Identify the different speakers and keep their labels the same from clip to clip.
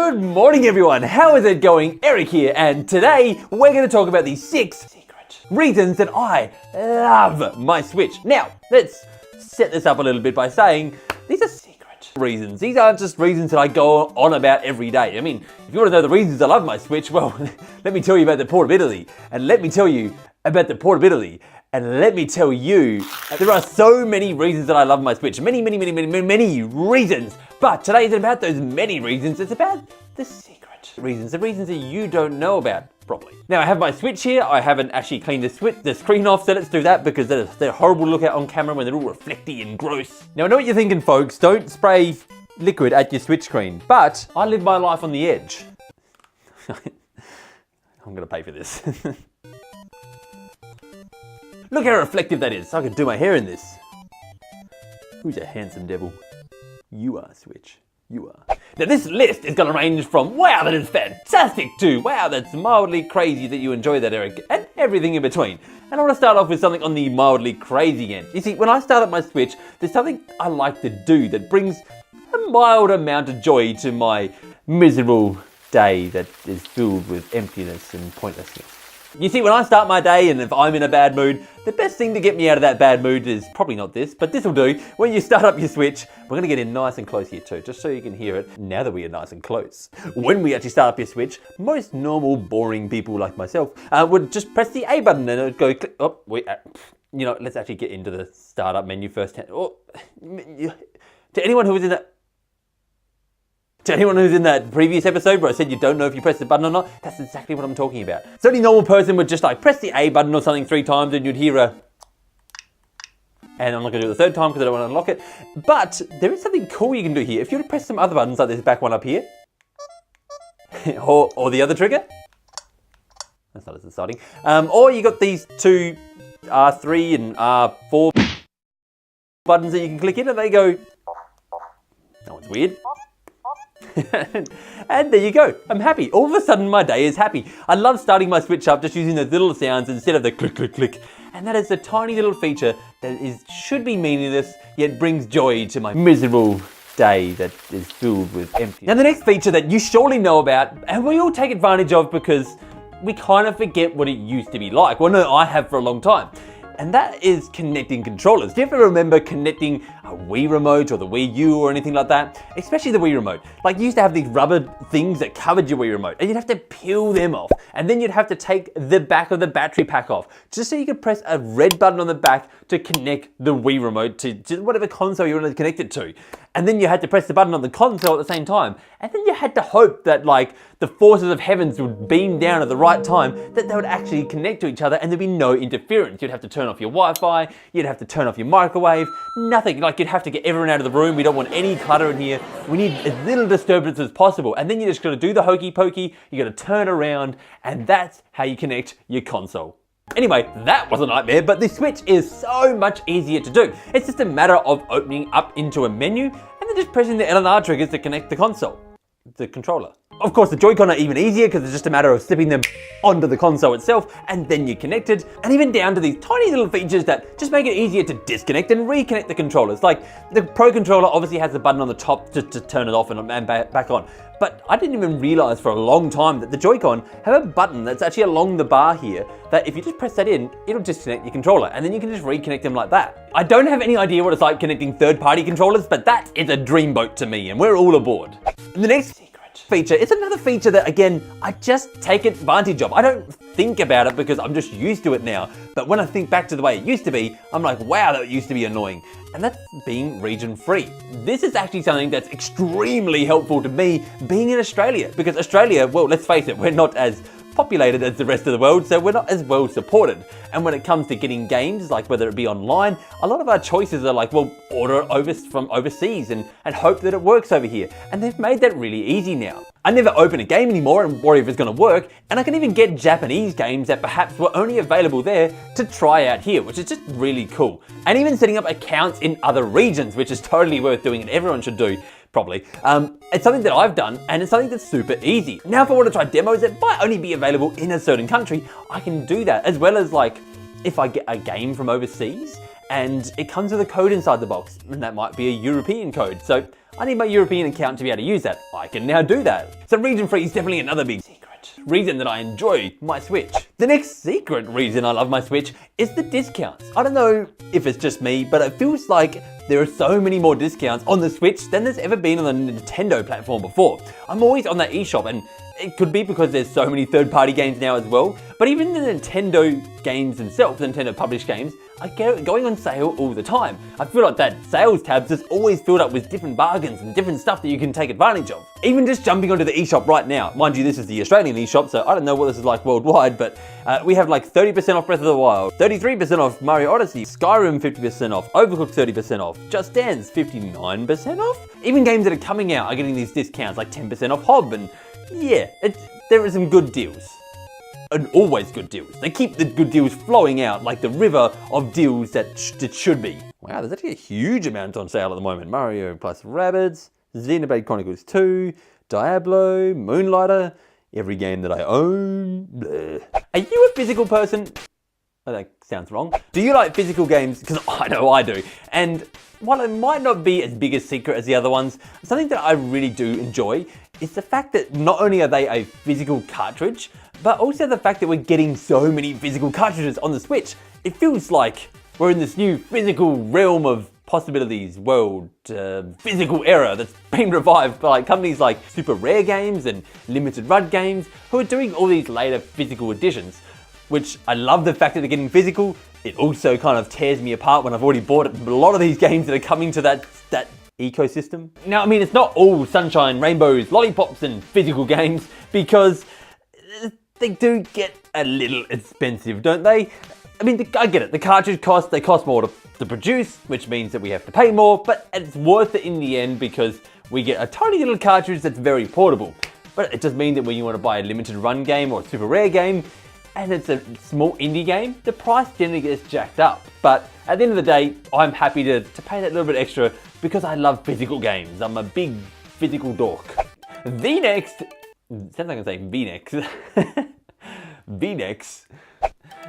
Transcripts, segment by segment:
Speaker 1: Good morning everyone, how is it going? Eric here, and today we're going to talk about the 6 secret reasons that I love my Switch. Now, let's set this up a little bit by saying these are secret reasons. These aren't just reasons that I go on about every day. I mean, if you want to know the reasons I love my Switch, well, let me tell you about the portability, and let me tell you about the portability. And let me tell you, there are so many reasons that I love my Switch. Many reasons. But today isn't about those many reasons, it's about the secret reasons. The reasons that you don't know about properly. Now I have my Switch here. I haven't actually cleaned the screen off, so let's do that because they're horrible to look at on camera when they're all reflecty and gross. Now I know what you're thinking, folks. Don't spray liquid at your Switch screen. But I live my life on the edge. I'm gonna pay for this. Look how reflective that is. I could do my hair in this. Who's a handsome devil? You are, Switch. You are. Now this list is going to range from, wow, that is fantastic, to, wow, that's mildly crazy that you enjoy that, Eric, and everything in between. And I want to start off with something on the mildly crazy end. You see, when I start up my Switch, there's something I like to do that brings a mild amount of joy to my miserable day that is filled with emptiness and pointlessness. You see, when I start my day and if I'm in a bad mood, the best thing to get me out of that bad mood is probably not this, but this will do. When you start up your Switch, we're going to get in nice and close here too, just so you can hear it now that we are nice and close. When we actually start up your Switch, most normal, boring people like myself would just press the A button and it would go click. Oh, wait, you know, let's actually get into the startup menu first. Oh, to anyone who was in that... To anyone who's in that previous episode where I said you don't know if you press the button or not, that's exactly what I'm talking about. So any normal person would just like press the A button or something 3 times and you'd hear a... And I'm not going to do it the 3rd time because I don't want to unlock it. But there is something cool you can do here. If you were to press some other buttons like this back one up here, or the other trigger, that's not as exciting. Or you got these 2 R3 and R4 buttons that you can click in and they go... That one's weird. And there you go, I'm happy. All of a sudden my day is happy. I love starting my Switch up just using those little sounds instead of the click, click, click. And that is a tiny little feature that should be meaningless, yet brings joy to my miserable day that is filled with emptiness. Now the next feature that you surely know about, and we all take advantage of because we kind of forget what it used to be like. Well, no, I have for a long time. And that is connecting controllers. Do you ever remember connecting a Wii remote or the Wii U or anything like that? Especially the Wii remote. Like you used to have these rubber things that covered your Wii remote and you'd have to peel them off. And then you'd have to take the back of the battery pack off just so you could press a red button on the back to connect the Wii remote to whatever console you wanted to connect it to. And then you had to press the button on the console at the same time. And then you had to hope that like the forces of heavens would beam down at the right time, that they would actually connect to each other and there'd be no interference. You'd have to turn off your Wi-Fi, you'd have to turn off your microwave, nothing. Like you'd have to get everyone out of the room. We don't want any clutter in here. We need as little disturbance as possible. And then you just gotta do the hokey pokey, you gotta turn around, and that's how you connect your console. Anyway, that was a nightmare, but the Switch is so much easier to do. It's just a matter of opening up into a menu and then just pressing the L and R triggers to connect the console, the controller. Of course, the Joy-Con are even easier because it's just a matter of slipping them onto the console itself and then you're connected. And even down to these tiny little features that just make it easier to disconnect and reconnect the controllers. Like the Pro Controller obviously has the button on the top to turn it off and back on. But I didn't even realize for a long time that the Joy-Con have a button that's actually along the bar here that if you just press that in, it'll disconnect your controller and then you can just reconnect them like that. I don't have any idea what it's like connecting third-party controllers, but that is a dreamboat to me and we're all aboard. And the next feature, it's another feature that again, I just take advantage of. I don't think about it because I'm just used to it now. But when I think back to the way it used to be, I'm like, wow, that used to be annoying. And that's being region free. This is actually something that's extremely helpful to me being in Australia because Australia, well, let's face it, we're not as populated as the rest of the world, so we're not as well supported. And when it comes to getting games, like whether it be online, a lot of our choices are like, well, order from overseas and hope that it works over here. And they've made that really easy now. I never open a game anymore and worry if it's gonna work, and I can even get Japanese games that perhaps were only available there to try out here, which is just really cool. And even setting up accounts in other regions, which is totally worth doing and everyone should do. Probably. It's something that I've done and it's something that's super easy. Now if I want to try demos that might only be available in a certain country, I can do that as well as like if I get a game from overseas and it comes with a code inside the box, and that might be a European code. So I need my European account to be able to use that. I can now do that. So region free is definitely another big secret reason that I enjoy my Switch. The next secret reason I love my Switch is the discounts. I don't know if it's just me, but it feels like there are so many more discounts on the Switch than there's ever been on the Nintendo platform before. I'm always on that eShop, and it could be because there's so many third-party games now as well, but even the Nintendo games themselves, the Nintendo published games, are going on sale all the time. I feel like that sales tab is always filled up with different bargains and different stuff that you can take advantage of. Even just jumping onto the eShop right now, mind you, this is the Australian eShop, so I don't know what this is like worldwide, but we have like 30% off Breath of the Wild, 33% off Mario Odyssey, Skyrim 50% off, Overcooked 30% off, Just Dance 59% off. Even games that are coming out are getting these discounts, like 10% off Hob, and yeah, there are some good deals. And always good deals. They keep the good deals flowing out like the river of deals that it should be. Wow, there's actually a huge amount on sale at the moment. Mario plus Rabbids, Xenoblade Chronicles 2, Diablo, Moonlighter, every game that I own. Bleh. Are you a physical person? Oh, that sounds wrong. Do you like physical games? Because I know I do. And while it might not be as big a secret as the other ones, something that I really do enjoy is the fact that not only are they a physical cartridge, but also the fact that we're getting so many physical cartridges on the Switch. It feels like we're in this new physical realm of possibilities, world, physical era that's been revived by companies like Super Rare Games and Limited Run Games, who are doing all these later physical editions. Which I love the fact that they're getting physical. It also kind of tears me apart when I've already bought a lot of these games that are coming to that ecosystem. Now, I mean, it's not all sunshine, rainbows, lollipops, and physical games, because they do get a little expensive, don't they? I mean, I get it. The cartridge costs, they cost more to produce, which means that we have to pay more, but it's worth it in the end because we get a tiny little cartridge that's very portable. But it does mean that when you want to buy a limited run game or a super rare game, and it's a small indie game, the price generally gets jacked up. But at the end of the day, I'm happy to pay that little bit extra because I love physical games. I'm a big physical dork. The next, sounds like I'm saying V-next. V-next.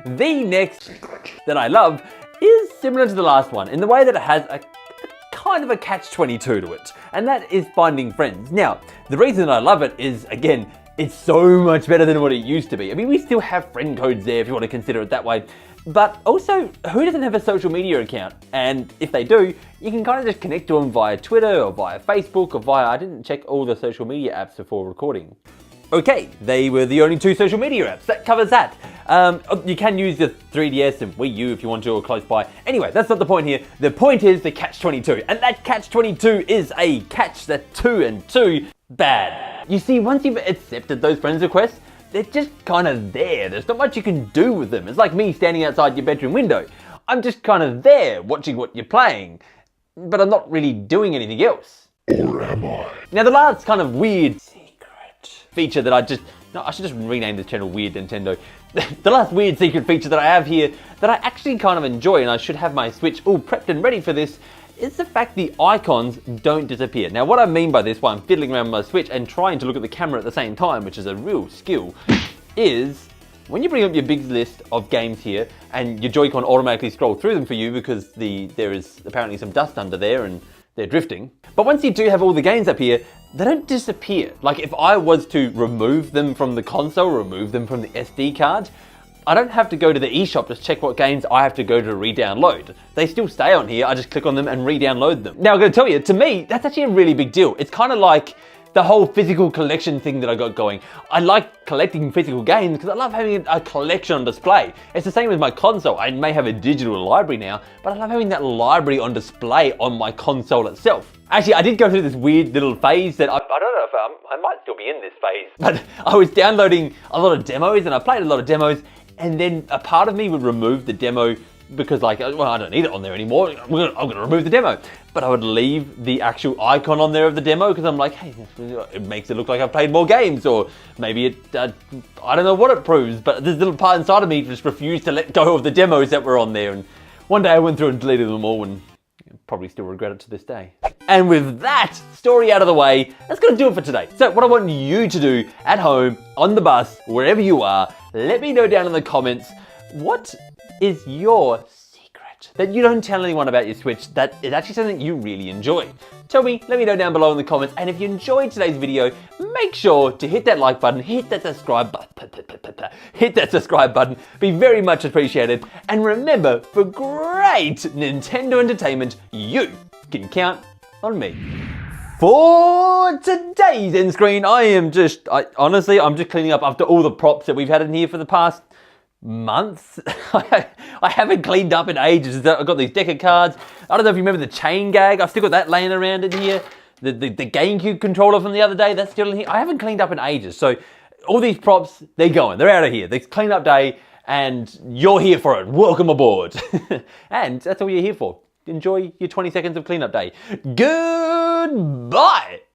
Speaker 1: The next that I love is similar to the last one in the way that it has a kind of a catch-22 to it, and that is finding friends. Now, the reason I love it is, again, it's so much better than what it used to be. I mean, we still have friend codes there if you want to consider it that way. But also, who doesn't have a social media account? And if they do, you can kind of just connect to them via Twitter or via Facebook or via, I didn't check all the social media apps before recording. Okay, they were the only two social media apps. That covers that. You can use the 3DS and Wii U if you want to, or close by. Anyway, that's not the point here. The point is the catch-22. And that catch-22 is a catch that 2 and 2 bad. You see, once you've accepted those friends requests, they're just kind of there. There's not much you can do with them. It's like me standing outside your bedroom window. I'm just kind of there watching what you're playing, but I'm not really doing anything else. Or am I? Now, the last kind of weird feature that I should just rename this channel Weird Nintendo. The last weird secret feature that I have here that I actually kind of enjoy, and I should have my Switch all prepped and ready for this, is the fact the icons don't disappear. Now, what I mean by this, while I'm fiddling around with my Switch and trying to look at the camera at the same time, which is a real skill, is when you bring up your big list of games here and your Joy-Con automatically scroll through them for you because there is apparently some dust under there and they're drifting. But once you do have all the games up here, they don't disappear. Like if I was to remove them from the console, remove them from the SD card, I don't have to go to the eShop to check what games I have to go to re-download. They still stay on here, I just click on them and re-download them. Now I'm gonna tell you, to me, that's actually a really big deal. It's kind of like the whole physical collection thing that I got going. I like collecting physical games because I love having a collection on display. It's the same with my console. I may have a digital library now, but I love having that library on display on my console itself. Actually, I did go through this weird little phase that I don't know if I might still be in this phase, but I was downloading a lot of demos and I played a lot of demos, and then a part of me would remove the demo because like, well, I don't need it on there anymore. I'm gonna remove the demo. But I would leave the actual icon on there of the demo because I'm like, hey, it makes it look like I've played more games, or maybe it, I don't know what it proves, but this little part inside of me just refused to let go of the demos that were on there. And one day I went through and deleted them all and probably still regret it to this day. And with that story out of the way, that's gonna do it for today. So what I want you to do at home, on the bus, wherever you are, let me know down in the comments, what is your secret? quiet, that you don't tell anyone about your Switch, that is actually something you really enjoy. Tell me, let me know down below in the comments, and if you enjoyed today's video, make sure to hit that like button, hit that subscribe button, be very much appreciated, and remember, for great Nintendo entertainment, you can count on me. For today's end screen, honestly, I'm just cleaning up after all the props that we've had in here for the past months. I haven't cleaned up in ages. I've got these deck of cards. I don't know if you remember the chain gag. I've still got that laying around in here. The GameCube controller from the other day, that's still in here. I haven't cleaned up in ages. So all these props, they're going. They're out of here. It's cleanup day and you're here for it. Welcome aboard. And that's all you're here for. Enjoy your 20 seconds of cleanup day. Goodbye.